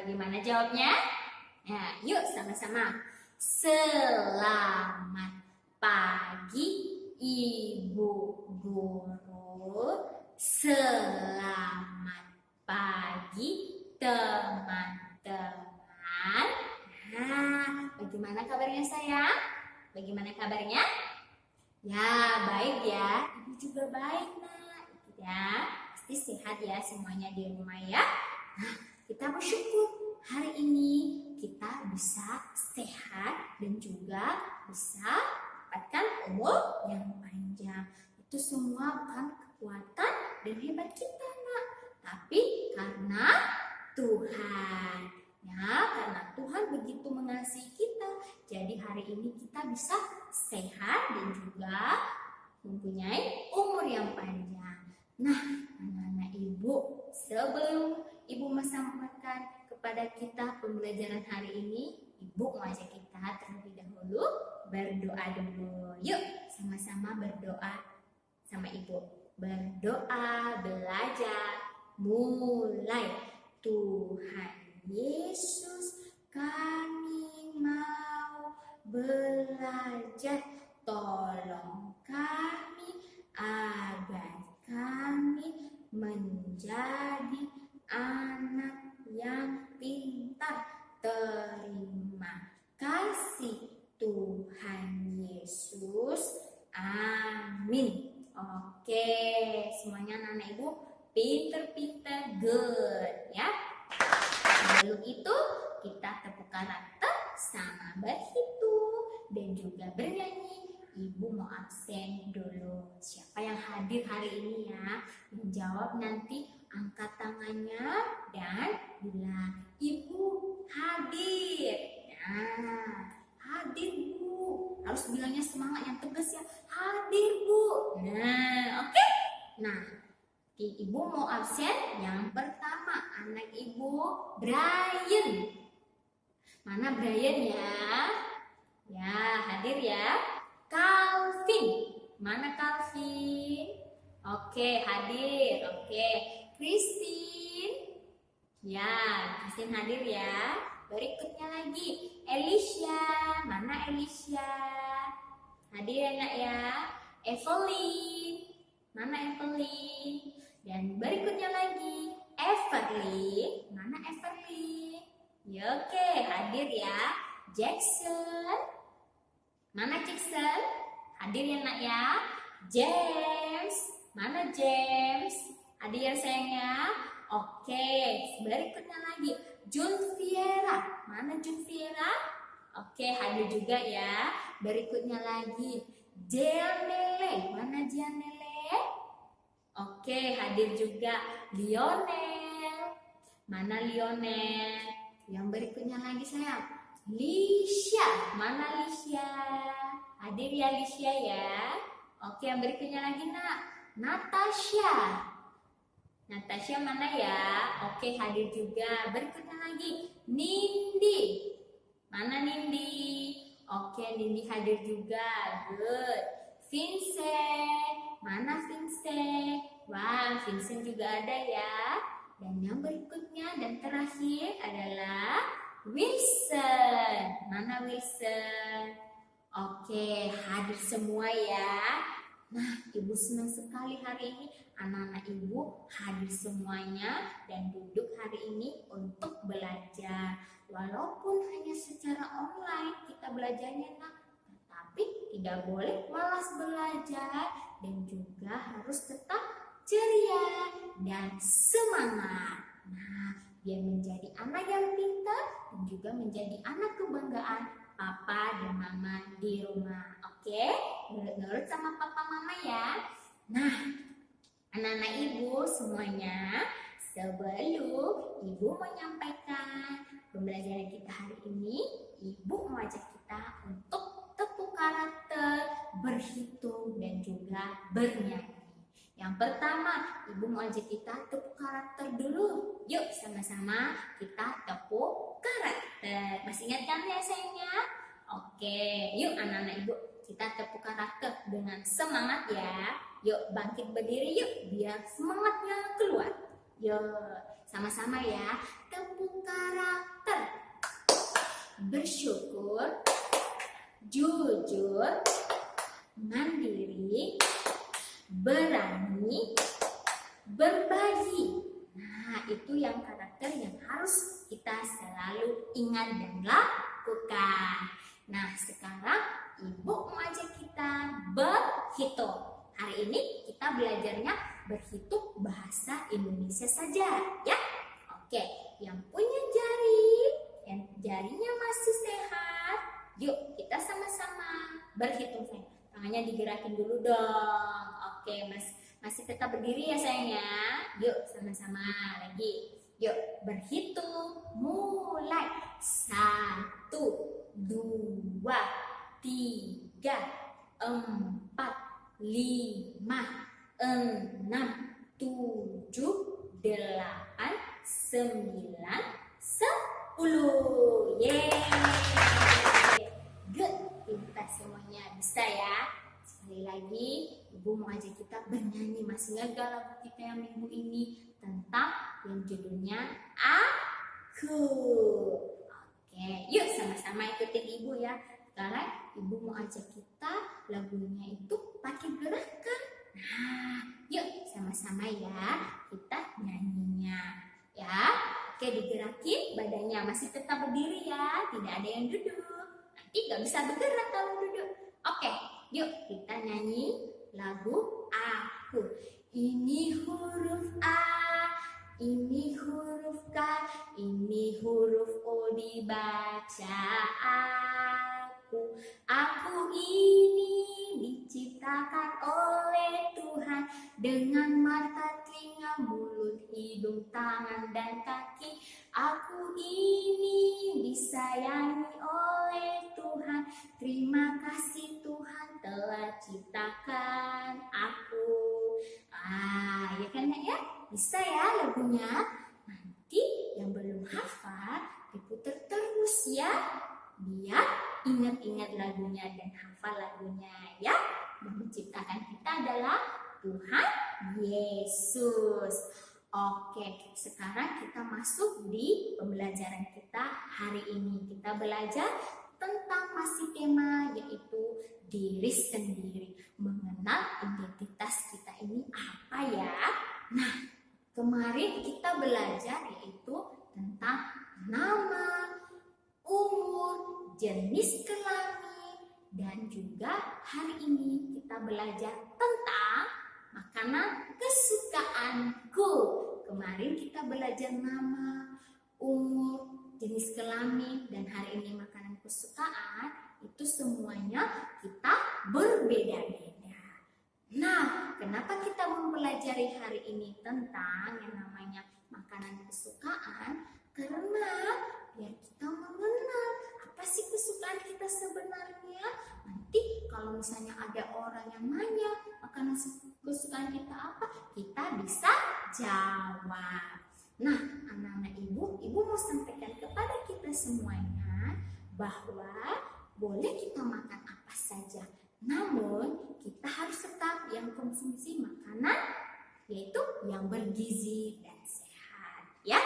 bagaimana jawabnya? Nah, yuk sama-sama. Selamat pagi Ibu Guru. Selamat pagi teman-teman. Nah, bagaimana kabarnya sayang? Bagaimana kabarnya? Ya, baik ya. Ibu juga baik, Nak. Ya, pasti sehat ya semuanya di rumah ya. Nah, kita bersyukur hari ini kita bisa sehat dan juga bisa mendapatkan umur yang panjang. Itu semua bukan kekuatan dan hebat kita, Nak. Tapi karena Tuhan. Ya, karena Tuhan begitu mengasihi kita. Jadi hari ini kita bisa sehat dan juga mempunyai umur yang panjang. Nah, anak-anak ibu, sebelum ibu menyampaikan kepada kita pembelajaran hari ini, ibu mau ajak kita terlebih dahulu berdoa dulu. Yuk, sama-sama berdoa sama ibu. Berdoa, belajar, mulai. Tuhan Yesus, kami mau belajar. Tolong kami agar kami menjadi anak yang pintar. Terima kasih Tuhan Yesus. Amin. Oke, semuanya anak ibu pinter-pinter, good ya. Sebelum itu kita tepuk karakter sama berhitung dan juga bernyanyi. Ibu mau absen dulu. Siapa yang hadir hari ini ya? Menjawab nanti angkat tangannya dan bilang ibu hadir. Nah, hadir bu. Harus bilangnya semangat yang tegas ya. Hadir bu. Nah, oke. Nah, ibu mau absen yang pertama anak ibu Brian. Mana Brian ya? Ya, hadir ya. Calvin. Mana Calvin? Oke, hadir. Oke, Christine. Ya, Christine hadir ya. Berikutnya lagi Alicia. Mana Alicia? Hadir ya nak ya. Evelyn. Mana Evelyn? Dan berikutnya lagi Everly. Mana Everly? Ya, oke, hadir ya. Jackson. Mana Jackson? Hadir ya nak ya. James. Mana James? Hadir ya sayangnya. Oke, berikutnya lagi Junfiera. Mana Junfiera? Oke, hadir juga ya. Berikutnya lagi Janelle. Mana Janelle? Oke, hadir juga Lionel. Mana Lionel? Yang berikutnya lagi sayang, Lisha. Mana Lisha? Hadir ya Lisha ya. Oke, yang berikutnya lagi nak, Natasha. Natasha mana ya? Oke, hadir juga. Berikutnya lagi Nindi. Mana Nindi? Oke, Nindi hadir juga. Good. Vincent. Mana Vincent? Wah, Vincent juga ada ya. Dan yang berikutnya dan terakhir adalah Wilson. Mana Wilson? Oke, hadir semua ya. Nah, ibu senang sekali hari ini anak-anak ibu hadir semuanya dan duduk hari ini untuk belajar. Walaupun hanya secara online kita belajarnya, tapi tidak boleh malas belajar dan juga harus tetap ceria dan semangat. Nah, biar menjadi anak yang pintar dan juga menjadi anak kebanggaan papa dan mama di rumah. Oke, nurut sama papa mama ya. Nah, anak-anak ibu semuanya, sebelum ibu menyampaikan pembelajaran kita hari ini, ibu mengajak kita untuk tepuk karakter, berhitung dan juga bernyanyi. Yang pertama, ibu mau ajak kita tepuk karakter dulu. Yuk sama-sama kita tepuk karakter. Masih ingat kan ya sayangnya? Oke, yuk anak-anak ibu kita tepuk karakter dengan semangat ya. Yuk bangkit berdiri yuk biar semangatnya keluar. Yuk Sama-sama ya. Tepuk karakter. Bersyukur, jujur, mandiri, berani, berbagi. Nah, itu yang karakter yang harus kita selalu ingat dan lakukan. Nah, sekarang Ibu mau ajak kita berhitung. Hari ini kita belajarnya berhitung bahasa Indonesia saja, ya. Oke, yang punya jari, yang jarinya masih sehat, yuk kita sama-sama berhitung, sayang. Tangannya digerakin dulu dong. Oke, masih tetap berdiri ya sayangnya. Yuk sama-sama lagi. Yuk berhitung, mulai. 1, 2, 3, 4, 5, 6, 7, 8, 9, 10. Yeay. Good. Pintar semuanya. Bisa ya. Sekali lagi, Ibu mau ajak kita bernyanyi. Masih ingat gak lagu kita yang minggu ini tentang yang judulnya Aku. Oke, yuk sama-sama ikutin Ibu ya. Sekarang Ibu mau ajak kita lagunya itu pakai gerakan. Nah, yuk sama-sama ya kita nyanyinya. Ya, oke digerakin badannya masih tetap berdiri ya, tidak ada yang duduk. Nanti gak bisa bergerak kalau duduk. Oke, yuk kita nyanyi lagu Aku. Ini huruf A, ini huruf K, ini huruf O dibaca aku. Aku ini diciptakan oleh Tuhan dengan mata, telinga, mulut, hidung, tangan, dan kaki. Aku ini disayangi oleh Tuhan. Terima kasih Tuhan telah ciptakan aku. Ya kan ya? Bisa ya lagunya? Nanti yang belum hafal diputar terus ya, biar ingat-ingat lagunya dan hafal lagunya ya. Yang menciptakan kita adalah Tuhan Yesus. Oke, sekarang kita masuk di pembelajaran kita hari ini. Kita belajar tentang masih tema yaitu diri sendiri. Mengenal identitas kita ini apa ya? Nah, kemarin kita belajar yaitu tentang nama, umur, jenis kelamin, dan juga hari ini kita belajar tentang makanan kesukaanku. Kemarin kita belajar nama, umur, jenis kelamin, dan hari ini makanan kesukaan. Itu semuanya kita berbeda-beda. Nah, kenapa kita mempelajari hari ini tentang yang namanya makanan kesukaan? Karena biar kita mengenal apa sih kesukaan kita sebenarnya. Nanti kalau misalnya ada orang yang nanya makanan kesukaan kita apa, kita bisa jawab. Nah, anak-anak ibu mau sampaikan kepada kita semuanya bahwa boleh kita makan apa saja, namun kita harus tetap yang konsumsi makanan yaitu yang bergizi dan sehat ya.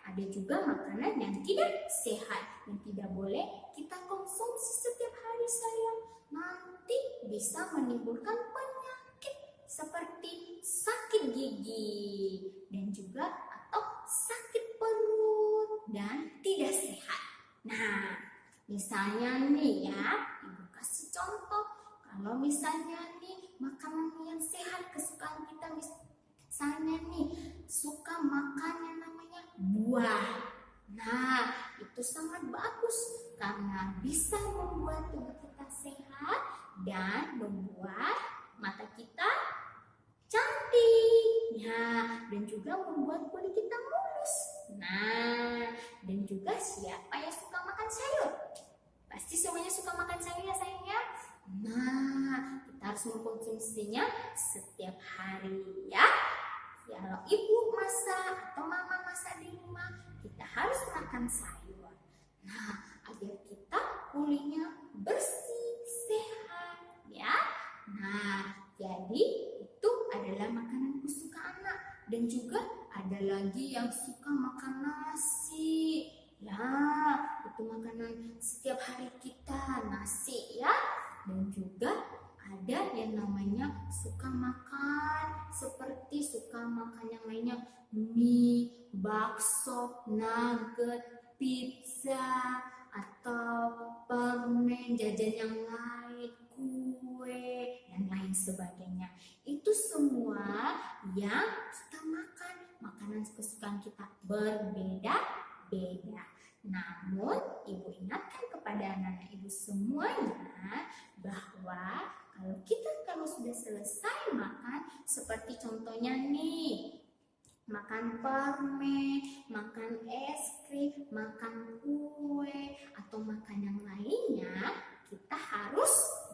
Ada juga makanan yang tidak sehat yang tidak boleh kita konsumsi setiap hari sayang. Nanti bisa menimbulkan penyakit seperti sakit gigi dan juga atau sakit perut dan tidak sehat. Nah, misalnya nih ya, Ibu kasih contoh. Kalau misalnya nih makanan yang sehat kesukaan kita, misalnya nih suka makan yang namanya buah. Nah, itu sangat bagus karena bisa membuat tubuh kita sehat dan membuat mata kita cantik. Ya, dan juga membuat kulit kita mulus. Nah, dan juga siapa yang suka makan sayur? Pasti semuanya suka makan sayur ya sayang ya. Nah, kita harus mengkonsumsinya setiap hari ya. Kalau ibu masak atau mama masak di rumah, kita harus makan sayur. Nah, agar kita kulitnya bersih, sehat ya. Nah, jadi itu adalah makanan kesukaan anak dan juga adalah lagi yang suka makan nasi. Ya, itu makanan setiap hari kita, nasi ya. Dan juga ada yang namanya suka makan seperti suka makan yang lainnya, mie, bakso, nugget, pizza, atau permen, jajan yang lain, kue, dan lain sebagainya. Itu semua yang kita makan, makanan kesukaan kita berbeda-beda. Namun, ibu ingatkan kepada anak-anak ibu semuanya bahwa kalau sudah selesai makan, seperti contohnya nih, makan permen, makan es krim, makan kue, atau makan yang lainnya, kita harus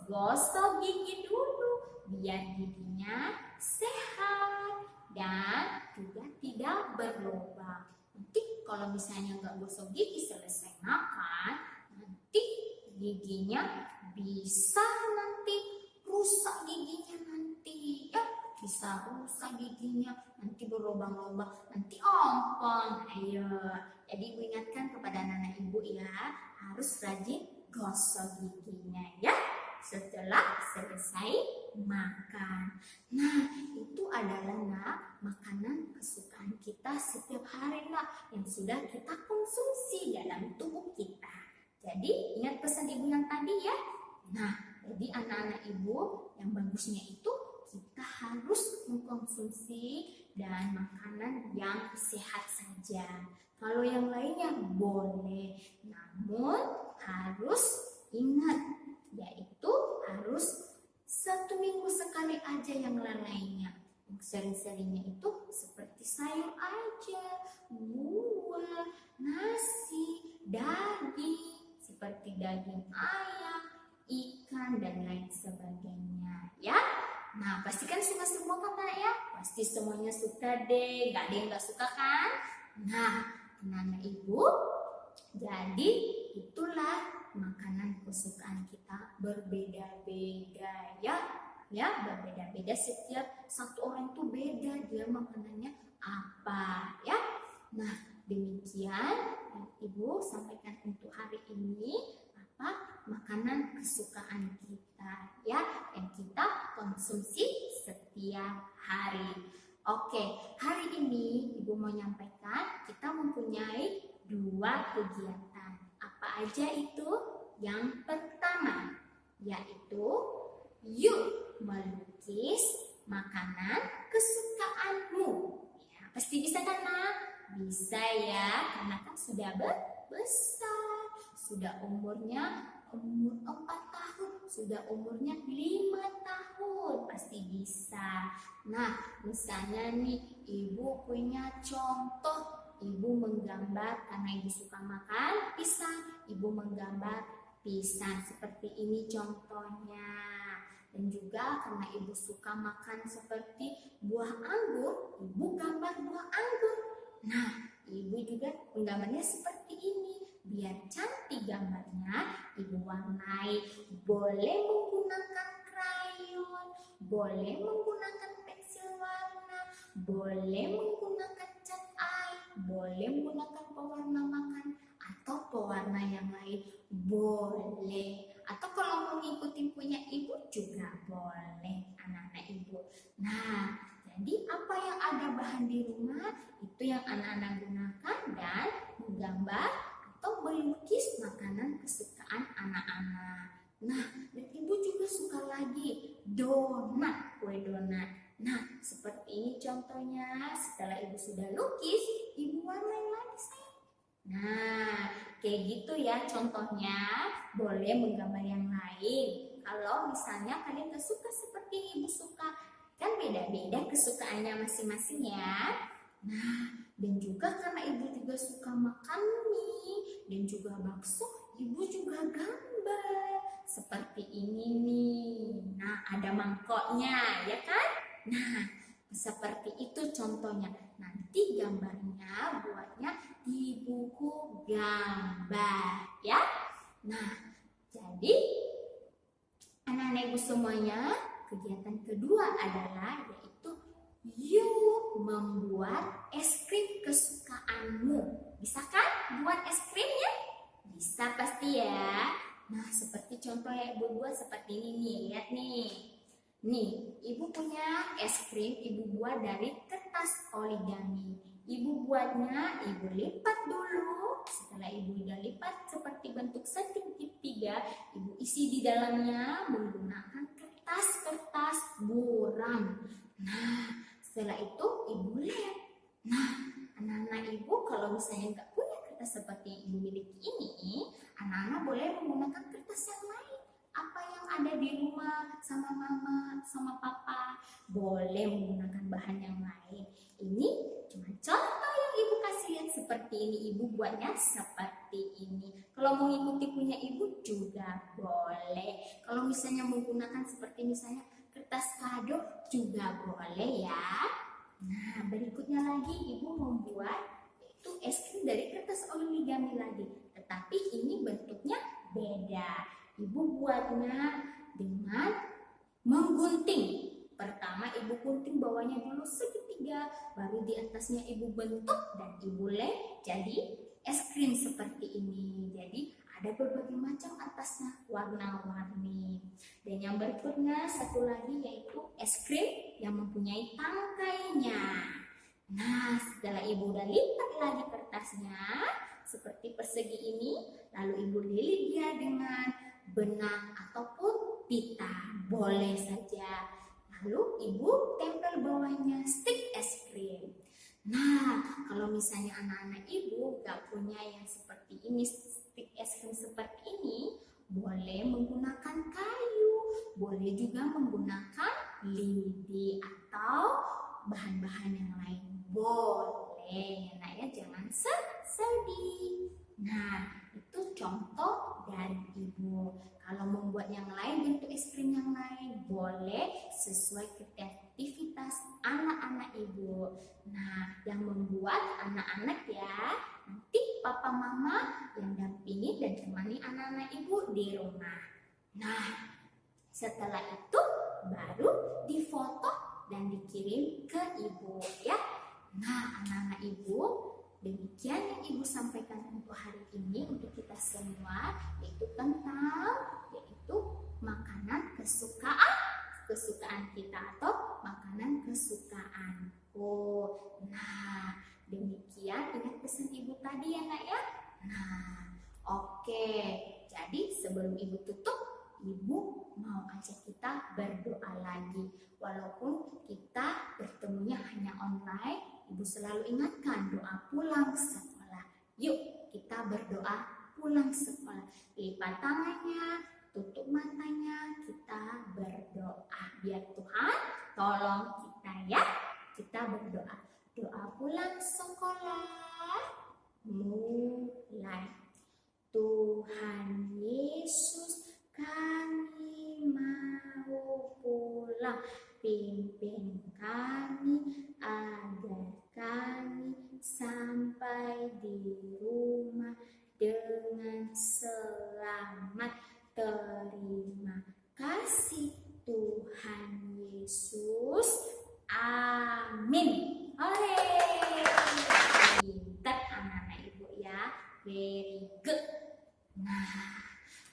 gosok gigi dulu biar giginya sehat dan juga tidak berlubang. Nanti kalau misalnya nggak gosok gigi selesai makan, nanti giginya bisa rusak giginya nanti ya, bisa rusak giginya, nanti berlubang-lubang, nanti ompong. Ayo, jadi ibu ingatkan kepada anak-anak ibu ya, harus rajin gosok giginya ya setelah selesai makan. Nah, itu adalah makanan kesukaan kita setiap hari yang sudah kita konsumsi dalam tubuh kita. Jadi ingat pesan ibu yang tadi ya. Nah, jadi anak-anak ibu, yang bagusnya itu kita harus mengkonsumsi dan makanan yang sehat saja. Kalau yang lainnya boleh, namun harus ingat, yaitu harus 1 minggu sekali aja yang lainnya. Sering-seringnya itu seperti sayur aja, buah, nasi, daging, seperti daging ayam, ikan, dan lain sebagainya ya. Nah, pastikan suka semua kan ya? Pasti semuanya suka deh, gak ada yang gak suka kan? Nah, anak-anak ibu, jadi itulah makanan kesukaan kita berbeda-beda ya. Ya, berbeda-beda, setiap satu orang tuh beda dia makanannya apa ya. Nah, demikian yang ibu sampaikan untuk hari ini, makanan kesukaan kita ya, yang kita konsumsi setiap hari. Oke, hari ini ibu mau nyampaikan kita mempunyai 2 kegiatan. Apa aja itu? Yang pertama yaitu yuk melukis makanan kesukaanmu. Ya, pasti bisa kan nak? Bisa ya, karena kan sudah besar, sudah umurnya 4 tahun, sudah umurnya 5 tahun, pasti bisa. Nah, misalnya nih ibu punya contoh, ibu menggambar karena ibu suka makan pisang, ibu menggambar pisang seperti ini contohnya. Dan juga karena ibu suka makan seperti buah anggur, ibu gambar buah anggur. Nah, ibu juga menggambarnya seperti ini. Biar cantik gambarnya, ibu warnai. Boleh menggunakan krayon, boleh menggunakan pensil warna, boleh menggunakan cat air, boleh menggunakan pewarna makan atau pewarna yang lain, boleh. Atau kalau mengikuti punya ibu juga boleh, anak-anak ibu. Nah, jadi apa yang ada bahan di rumah itu yang anak-anak gunakan dan menggambar atau melukis makanan kesukaan anak-anak. Nah, dan ibu juga suka lagi donat, kue donat. Nah, seperti ini contohnya. Setelah ibu sudah lukis, ibu warnai lagi sayang. Nah, kayak gitu ya contohnya. Boleh menggambar yang lain. Kalau misalnya kalian gak suka seperti ibu suka, kan beda-beda kesukaannya masing-masing ya. Nah, dan juga karena ibu juga suka makan mie dan juga bakso, ibu juga gambar seperti ini nih. Nah, ada mangkoknya ya kan? Nah, seperti itu contohnya. Nanti gambarnya buatnya di buku gambar ya. Nah, jadi anak-anak ibu semuanya, kegiatan kedua adalah yaitu Yuk membuat es krim kesukaanmu. Bisa kan buat es krimnya? Bisa pasti ya. Nah, seperti contoh yang ibu buat seperti ini nih. Lihat nih. Nih, ibu punya es krim ibu buat dari kertas origami. Ibu buatnya, ibu lipat dulu. Setelah ibu udah lipat seperti bentuk segitiga, ibu isi di dalamnya menggunakan kertas-kertas buram. Nah, setelah itu ibu lem. Nah, anak-anak ibu kalau misalnya nggak punya kertas seperti yang ibu miliki ini, anak-anak boleh menggunakan kertas yang lain. Apa yang ada di rumah sama mama, sama papa, boleh menggunakan bahan yang lain. Ini cuma contoh yang ibu kasih lihat seperti ini. Ibu buatnya seperti ini. Kalau mau ikuti punya ibu juga boleh. Kalau misalnya menggunakan seperti misalnya kertas kado juga boleh ya. Nah, berikutnya lagi ibu membuat itu es krim dari kertas origami lagi. Tetapi ini bentuknya beda. Ibu buatnya dengan menggunting. Pertama ibu gunting bawahnya dulu segitiga, baru di atasnya ibu bentuk dan ibu lem jadi es krim seperti ini. Jadi ada berbagai macam atasnya warna-warni. Dan yang berikutnya satu lagi yaitu es krim yang mempunyai tangkainya. Nah, setelah ibu udah lipat lagi kertasnya seperti persegi ini, lalu ibu lilit dia dengan benang ataupun pita, boleh saja. Lalu ibu tempel bawahnya stik es krim. Nah, kalau misalnya anak-anak ibu gak punya yang seperti ini, stik es krim seperti ini, boleh menggunakan kayu, boleh juga menggunakan lidi atau bahan-bahan yang lain. Boleh, ya nak ya, jangan sedih. Nah, itu contoh dari ibu. Kalau membuat yang lain, bentuk es krim yang lain, boleh sesuai kreativitas anak-anak ibu. Nah, yang membuat anak-anak ya, nanti papa mama yang dampingi dan temani anak-anak ibu di rumah. Nah, setelah itu baru difoto dan dikirim ke ibu ya. Nah, anak-anak ibu, demikian yang ibu sampaikan untuk hari ini untuk kita semua, yaitu tentang makanan kesukaan kita atau makanan kesukaanku. Nah, demikian ingat pesan ibu tadi ya nak ya. Nah, oke. Jadi sebelum ibu tutup, ibu mau ajak kita berdoa lagi. Walaupun kita bertemunya hanya online, ibu selalu ingatkan doa pulang sekolah. Yuk kita berdoa pulang sekolah. Lipat tangannya, tutup matanya, kita berdoa. Biar Tuhan tolong kita ya. Kita berdoa. Doa pulang sekolah mulai. Tuhan Yesus, kami mau pulang. Pimpin kami agar kami sampai di rumah dengan selamat. Terima kasih Tuhan Yesus. Amin. Hore. Pintar anak-anak ibu ya. Very good. Nah,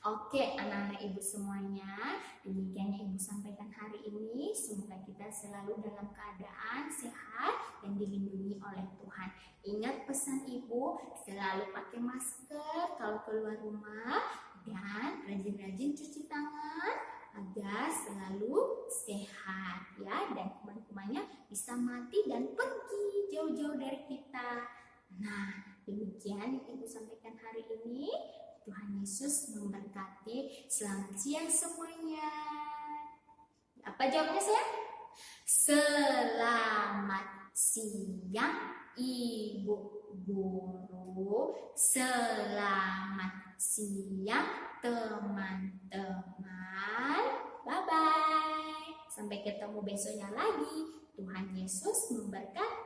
oke anak-anak ibu semuanya, demikian yang ibu sampaikan hari ini. Semoga kita selalu dalam keadaan sehat dan dilindungi oleh Tuhan. Ingat pesan ibu, selalu pakai masker kalau keluar rumah dan rajin-rajin cuci tangan agar selalu sehat ya, dan kuman-kumannya bisa mati dan pergi jauh-jauh dari kita. Nah, demikian yang ibu sampaikan hari ini. Tuhan Yesus memberkati. Selamat siang semuanya. Apa jawabnya saya? Selamat siang Ibu Guru. Selamat siang teman-teman. Bye-bye. Sampai ketemu besoknya lagi. Tuhan Yesus memberkati.